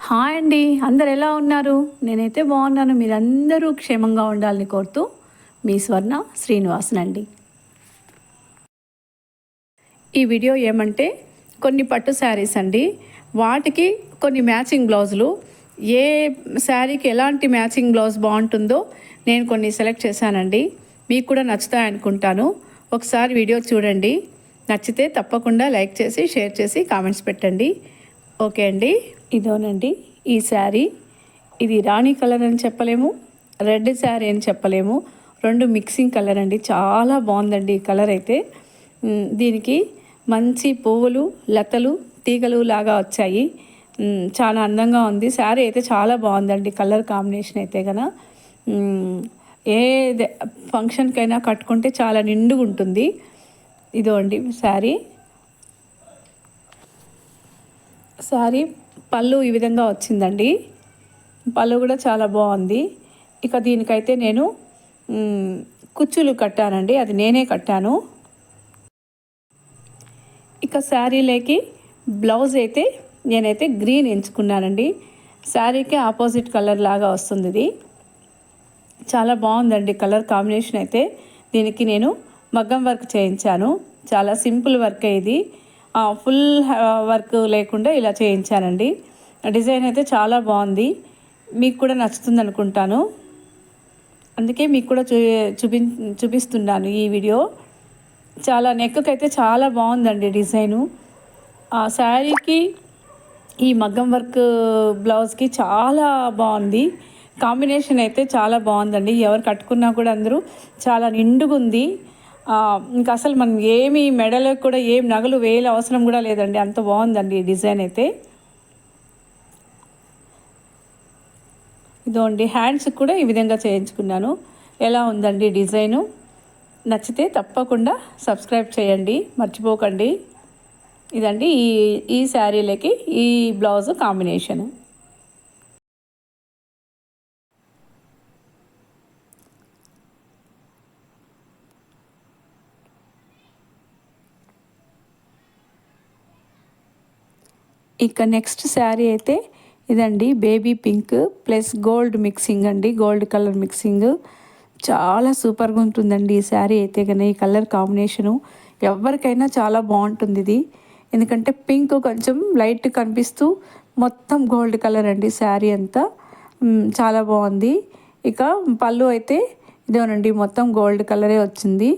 Hi అండి, అందరు ఎలా ఉన్నారు? నేనైతే బాగున్నాను. మీరందరూ క్షేమంగా ఉండాలని కోరుతూ మీ స్వర్ణ శ్రీనివాసన్ అండి. ఈ వీడియో ఏమంటే కొన్ని పట్టు శారీస్ అండి, వాటికి కొన్ని మ్యాచింగ్ బ్లౌజులు. ఏ శారీకి ఎలాంటి మ్యాచింగ్ బ్లౌజ్ బాగుంటుందో నేను కొన్ని సెలెక్ట్ చేశానండి. మీకు కూడా నచ్చుతాయి అనుకుంటాను. ఒకసారి వీడియో చూడండి. నచ్చితే తప్పకుండా లైక్ చేసి షేర్ చేసి కామెంట్స్ పెట్టండి. ఓకే అండి. ఇదోనండి ఈ శారీ. ఇది రాణి కలర్ అని చెప్పలేము, రెడ్ శారీ అని చెప్పలేము. రెండు మిక్సింగ్ కలర్ అండి. చాలా బాగుందండి ఈ కలర్ అయితే. దీనికి మంచి పువ్వులు, లతలు, తీగలు లాగా వచ్చాయి. చాలా అందంగా ఉంది. శారీ అయితే చాలా బాగుందండి. కలర్ కాంబినేషన్ అయితే కనుక ఏ ఫంక్షన్కైనా కట్టుకుంటే చాలా నిండుగా ఉంటుంది. ఇదో అండి శారీ. పళ్ళు ఈ విధంగా వచ్చిందండి. పళ్ళు కూడా చాలా బాగుంది. ఇక దీనికైతే నేను కుచ్చులు కట్టానండి, అది నేనే కట్టాను. ఇక శారీలోకి బ్లౌజ్ అయితే నేనైతే గ్రీన్ ఎంచుకున్నానండి. శారీకి ఆపోజిట్ కలర్ లాగా వస్తుంది. ఇది చాలా బాగుందండి కలర్ కాంబినేషన్ అయితే. దీనికి నేను మగ్గం వర్క్ చేయించాను. చాలా సింపుల్ వర్క్ ఇది. ఫుల్ వర్క్ లేకుండా ఇలా చేయించానండి. డిజైన్ అయితే చాలా బాగుంది. మీకు కూడా నచ్చుతుంది అనుకుంటాను. అందుకే మీకు కూడా చూపిస్తున్నాను ఈ వీడియో. చాలా నెక్కి అయితే చాలా బాగుందండి డిజైను. ఆ శారీకి ఈ మగ్గం వర్క్ బ్లౌజ్కి చాలా బాగుంది. కాంబినేషన్ అయితే చాలా బాగుందండి. ఎవరు కట్టుకున్నా కూడా అందరూ చాలా నిండుగా ఉంది. ఇంకా అసలు మనం ఏమి మెడలకు కూడా ఏం నగలు వేయాల అవసరం కూడా లేదండి, అంత బాగుందండి ఈ డిజైన్ అయితే. ఇదోండి హ్యాండ్స్కి కూడా ఈ విధంగా చేయించుకున్నాను. ఎలా ఉందండి డిజైను? నచ్చితే తప్పకుండా సబ్స్క్రైబ్ చేయండి, మర్చిపోకండి. ఇదండి ఈ శారీలకి ఈ బ్లౌజ్ కాంబినేషను. ఇక నెక్స్ట్ శారీ అయితే ఇదండి, baby pink plus gold mixing అండి, గోల్డ్ కలర్ మిక్సింగ్. చాలా సూపర్గా ఉంటుందండి ఈ శారీ అయితే కానీ. ఈ కలర్ కాంబినేషను ఎవరికైనా చాలా బాగుంటుంది ఇది. ఎందుకంటే పింక్ కొంచెం లైట్ కనిపిస్తూ మొత్తం గోల్డ్ కలర్ అండి శారీ అంతా. చాలా బాగుంది. ఇక పళ్ళు అయితే ఇదేనండి, మొత్తం గోల్డ్ కలరే వచ్చింది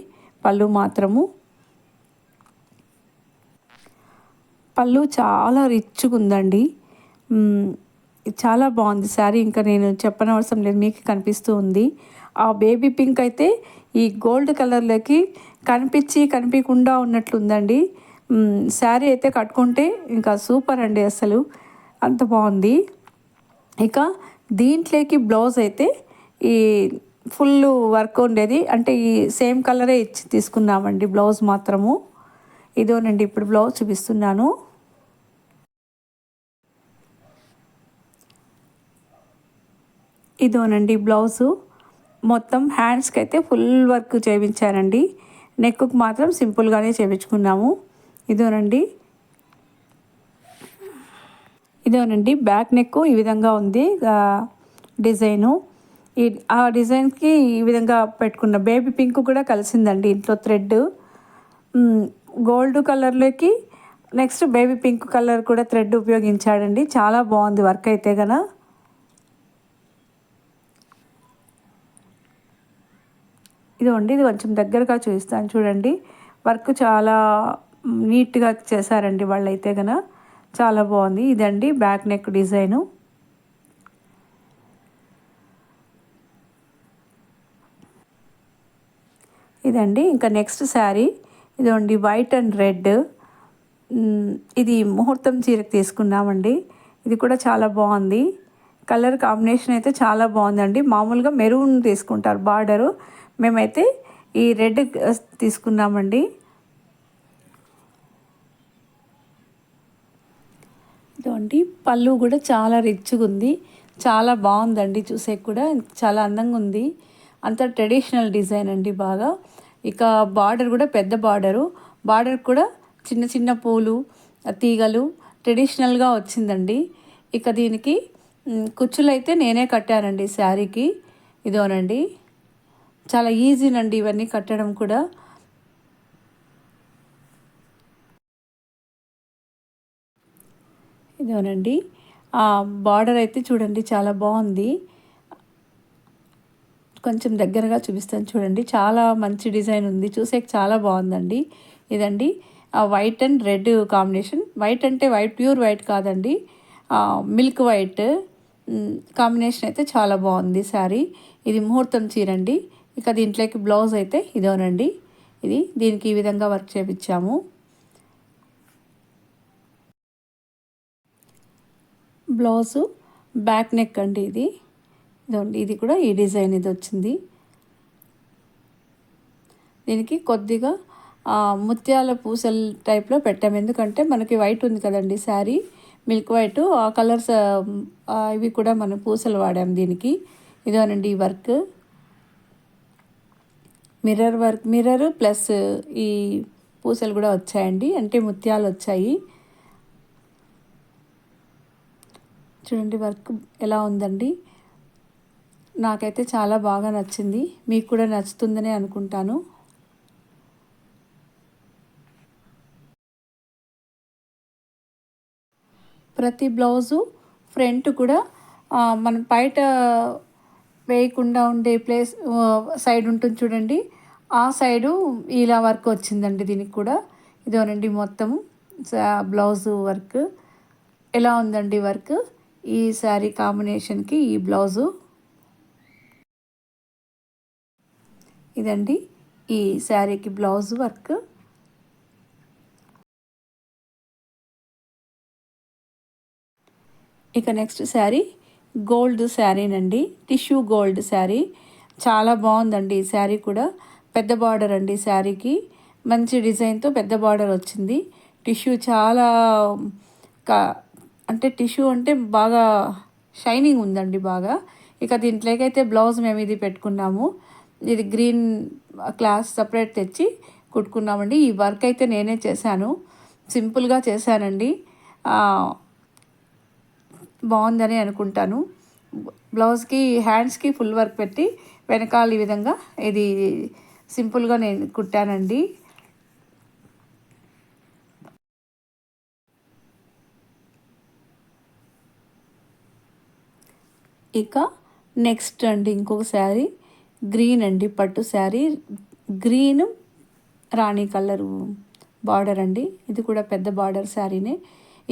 పళ్ళు మాత్రము. పళ్ళు చాలా రిచ్గా ఉందండి. చాలా బాగుంది శారీ. ఇంకా నేను చెప్పనవసరం లేదు, మీకు కనిపిస్తూ ఉంది. ఆ బేబీ పింక్ అయితే ఈ గోల్డ్ కలర్లోకి కనిపించకుండా ఉన్నట్లుందండి. శారీ అయితే కట్టుకుంటే ఇంకా సూపర్ అండి, అసలు అంత బాగుంది. ఇక దీంట్లోకి బ్లౌజ్ అయితే ఈ ఫుల్ వర్క్ ఉండేది, అంటే ఈ సేమ్ కలరే ఇచ్చి తీసుకున్నామండి బ్లౌజ్ మాత్రము. ఇదోనండి ఇప్పుడు బ్లౌజ్ చూపిస్తున్నాను. ఇదోనండి బ్లౌజు. మొత్తం హ్యాండ్స్కి అయితే ఫుల్ వర్క్ చేయించానండి. నెక్కు మాత్రం సింపుల్గానే చేయించుకున్నాము. ఇదోనండి బ్యాక్ నెక్ ఈ విధంగా ఉంది డిజైను. ఆ డిజైన్కి ఈ విధంగా పెట్టుకున్న బేబీ పింక్ కూడా కలిసిందండి ఇంట్లో థ్రెడ్. గోల్డ్ కలర్లోకి నెక్స్ట్ బేబీ పింక్ కలర్ కూడా థ్రెడ్ ఉపయోగించాడండి. చాలా బాగుంది వర్క్ అయితే గన. ఇది కొంచెం దగ్గరగా చూపిస్తాను చూడండి. వర్క్ చాలా నీట్గా చేశారండి వాళ్ళైతే గన. చాలా బాగుంది. ఇదండి బ్యాక్ నెక్ డిజైను. ఇదండి ఇంకా నెక్స్ట్ శారీ. ఇదండి వైట్ అండ్ రెడ్. ఇది ముహూర్తం చీరకు తీసుకున్నామండి. ఇది కూడా చాలా బాగుంది. కలర్ కాంబినేషన్ అయితే చాలా బాగుందండి. మామూలుగా మెరూన్ తీసుకుంటారు బార్డరు, మేమైతే ఈ రెడ్ తీసుకున్నామండి. ఇదండి పళ్ళు కూడా చాలా రిచ్గా ఉంది. చాలా బాగుందండి, చూసే కూడా చాలా అందంగా ఉంది. అంత ట్రెడిషనల్ డిజైన్ అండి బాగా. ఇక బార్డర్ కూడా పెద్ద బార్డర్ కూడా చిన్న చిన్న పూలు, తీగలు ట్రెడిషనల్గా వచ్చిందండి. ఇక దీనికి కుచ్చులైతే నేనే కట్టానండి శారీకి. ఇదోనండి, చాలా ఈజీనండి ఇవన్నీ కట్టడం కూడా. ఇదోనండి, బార్డర్ అయితే చూడండి చాలా బాగుంది. కొంచెం దగ్గరగా చూపిస్తాను చూడండి, చాలా మంచి డిజైన్ ఉంది, చూసే చాలా బాగుందండి. ఇదండి white and red combination. White అంటే వైట్ ప్యూర్ వైట్ కాదండి, మిల్క్ వైట్ కాంబినేషన్ అయితే చాలా బాగుంది శారీ. ఇది ముహూర్తం చీరండి. ఇక దీంట్లోకి బ్లౌజ్ అయితే ఇదోనండి, దీనికి ఈ విధంగా వర్క్ చేపించాము. బ్లౌజు బ్యాక్ నెక్ అండి ఇదండి, ఇది కూడా ఈ డిజైన్ ఇది వచ్చింది. దీనికి కొద్దిగా ముత్యాల పూసల టైప్లో పెట్టాము, ఎందుకంటే మనకి వైట్ ఉంది కదండి శారీ, మిల్క్ వైట్, ఆ కలర్స్ ఇవి కూడా మనం పూసలు వాడాము దీనికి. ఇదోనండి ఈ వర్క్, మిర్రర్ ప్లస్ ఈ పూసలు కూడా వచ్చాయండి, అంటే ముత్యాలు వచ్చాయి. చూడండి వర్క్ ఎలా ఉందండి, నాకైతే చాలా బాగా నచ్చింది, మీకు కూడా నచ్చుతుందని అనుకుంటాను. ప్రతి బ్లౌజు ఫ్రంట్ కూడా మనం బయట వేయకుండా ఉండే ప్లేస్ సైడ్ ఉంటుంది చూడండి, ఆ సైడు ఇలా వర్క్ వచ్చిందండి దీనికి కూడా. ఇదోనండి మొత్తము బ్లౌజు వర్క్ ఎలా ఉందండి వర్క్, ఈ శారీ కాంబినేషన్కి ఈ బ్లౌజు. ఇదండి ఈ శారీకి బ్లౌజ్ వర్క్. ఇక నెక్స్ట్ శారీ గోల్డ్ శారీనండి, టిష్యూ గోల్డ్ శారీ. చాలా బాగుందండి ఈ శారీ కూడా. పెద్ద బార్డర్ అండి శారీకి, మంచి డిజైన్తో పెద్ద బార్డర్ వచ్చింది. టిష్యూ చాలా అంటే టిష్యూ అంటే బాగా షైనింగ్ ఉందండి బాగా. ఇక దీంట్లోకైతే బ్లౌజ్ మేము ఇది పెట్టుకున్నాము, ఇది గ్రీన్ క్లాత్ సపరేట్ తెచ్చి కుట్టుకున్నామండి. ఈ వర్క్ అయితే నేనే చేశాను, సింపుల్గా చేశానండి, బాగుందని అనుకుంటాను. బ్లౌజ్కి హ్యాండ్స్కి ఫుల్ వర్క్ పెట్టి వెనకాల ఈ విధంగా ఇది సింపుల్గా నేను కుట్టానండి. ఇక నెక్స్ట్ అండి ఇంకొక శారీ గ్రీన్ అండి, పట్టు శారీ, గ్రీన్ రాణి కలరు బార్డర్ అండి. ఇది కూడా పెద్ద బార్డర్ శారీనే.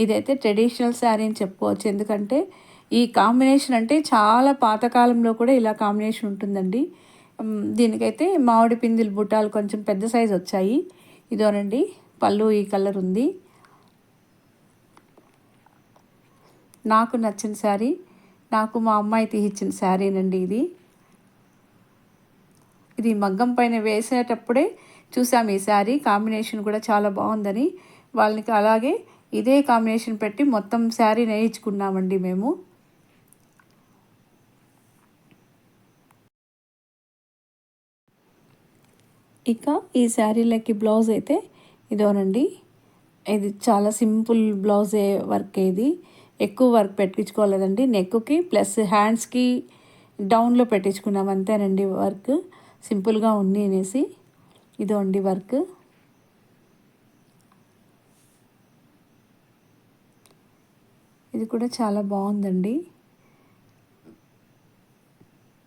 ఇదైతే ట్రెడిషనల్ శారీ అని చెప్పుకోవచ్చు, ఎందుకంటే ఈ కాంబినేషన్ అంటే చాలా పాతకాలంలో కూడా ఇలా కాంబినేషన్ ఉంటుందండి. దీనికైతే మామిడి పిందిల్ బుట్టాలు కొంచెం పెద్ద సైజు వచ్చాయి. ఇదోనండి పళ్ళు ఈ కలర్ ఉంది. నాకు నచ్చిన శారీ, నాకు మా అమ్మాయి తీసిచ్చిన శారీనండి ఇది మగ్గం పైన వేసేటప్పుడే చూసాము ఈ శారీ కాంబినేషన్ కూడా చాలా బాగుందని, వాళ్ళకి అలాగే ఇదే కాంబినేషన్ పెట్టి మొత్తం శారీ నేయించుకున్నామండి మేము. ఇక ఈ శారీలకి బ్లౌజ్ అయితే ఇదోనండి, ఇది చాలా సింపుల్ బ్లౌజే వర్క్, ఇది ఎక్కువ వర్క్ పెట్టించుకోలేదండి. నెక్కి ప్లస్ హ్యాండ్స్కి డౌన్లో పెట్టించుకున్నాం అంతేనండి వర్క్, సింపుల్గా ఉంది అనేసి. ఇదోండి వర్క్. ఇది కూడా చాలా బాగుందండి,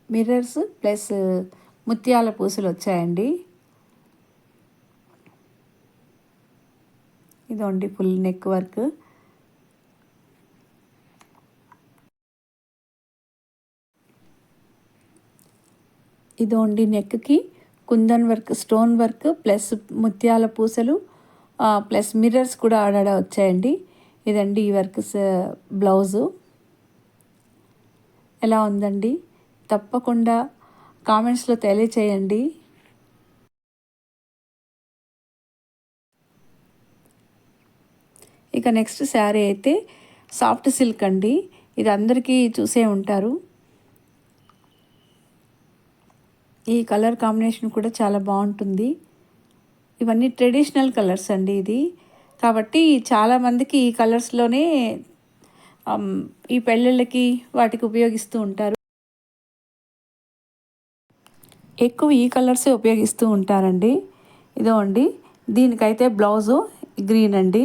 మిర్రర్స్ ప్లస్ ముత్యాల పూసలు వచ్చాయండి. ఇదోండి ఫుల్ నెక్ వర్క్. ఇదోండి నెక్కి kundan work, stone work plus ముత్యాల పూసలు ప్లస్ మిర్రర్స్ కూడా ఆడాడ వచ్చాయండి. ఇదండి ఈ వర్క్ బ్లౌజు. ఎలా ఉందండి తప్పకుండా కామెంట్స్లో తెలియచేయండి. ఇక నెక్స్ట్ శారీ అయితే సాఫ్ట్ సిల్క్ అండి, ఇది అందరికీ చూసే ఉంటారు. ఈ కలర్ కాంబినేషన్ కూడా చాలా బాగుంటుంది. ఇవన్నీ ట్రెడిషనల్ కలర్స్ అండి ఇది, కాబట్టి చాలామందికి ఈ కలర్స్లోనే ఈ పెళ్ళిళ్ళకి వాటికి ఉపయోగిస్తూ ఉంటారు. ఎక్కువ ఈ కలర్సే ఉపయోగిస్తూ ఉంటారండి. ఇదో అండి, దీనికైతే బ్లౌజు గ్రీన్ అండి.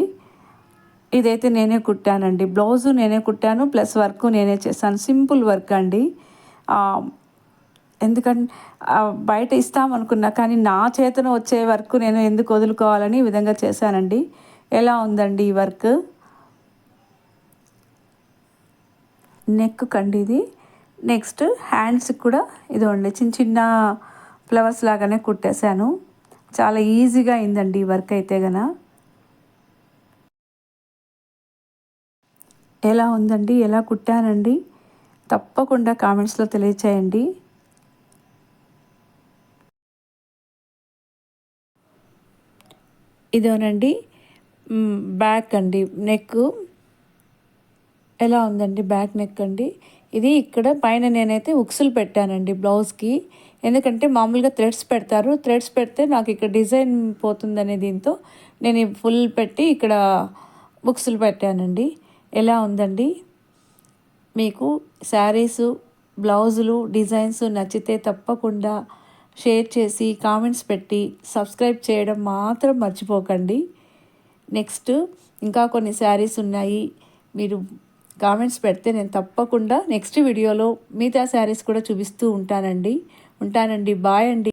ఇదైతే నేనే కుట్టానండి. బ్లౌజు నేనే కుట్టాను, ప్లస్ వర్క్ నేనే చేశాను. సింపుల్ వర్క్ అండి. ఎందుకంటే బయట ఇస్తామనుకున్నా, కానీ నా చేతన వచ్చే వర్క్ నేను ఎందుకు వదులుకోవాలని ఈ విధంగా చేశానండి. ఎలా ఉందండి ఈ వర్క్? నెక్ కండి ఇది. నెక్స్ట్ హ్యాండ్స్కి కూడా ఇదిగోండి చిన్న చిన్న ఫ్లవర్స్ లాగానే కుట్టేశాను. చాలా ఈజీగా అయిందండి ఈ వర్క్ అయితే ఎలా ఉందండి, ఎలా కుట్టానండి? తప్పకుండా కామెంట్స్లో తెలియచేయండి. ఇదోనండి బ్యాక్ అండి, నెక్ ఎలా ఉందండి? బ్యాక్ నెక్ అండి. ఇది ఇక్కడ పైన నేనైతే ఉక్సులు పెట్టానండి బ్లౌజ్కి. ఎందుకంటే మామూలుగా థ్రెడ్స్ పెడతారు, థ్రెడ్స్ పెడితే నాకు ఇక్కడ డిజైన్ పోతుందనే దీంతో నేను ఫుల్ పెట్టి ఇక్కడ ఉక్సులు పెట్టానండి. ఎలా ఉందండి? మీకు శారీసు, బ్లౌజులు, డిజైన్స్ నచ్చితే తప్పకుండా షేర్ చేసి కామెంట్స్ పెట్టి సబ్స్క్రైబ్ చేయడం మాత్రం మర్చిపోకండి. నెక్స్ట్ ఇంకా కొన్ని శారీస్ ఉన్నాయి, మీరు కామెంట్స్ పెడితే నేను తప్పకుండా నెక్స్ట్ వీడియోలో మిగతా శారీస్ కూడా చూపిస్తూ ఉంటానండి. బాయ్ అండి.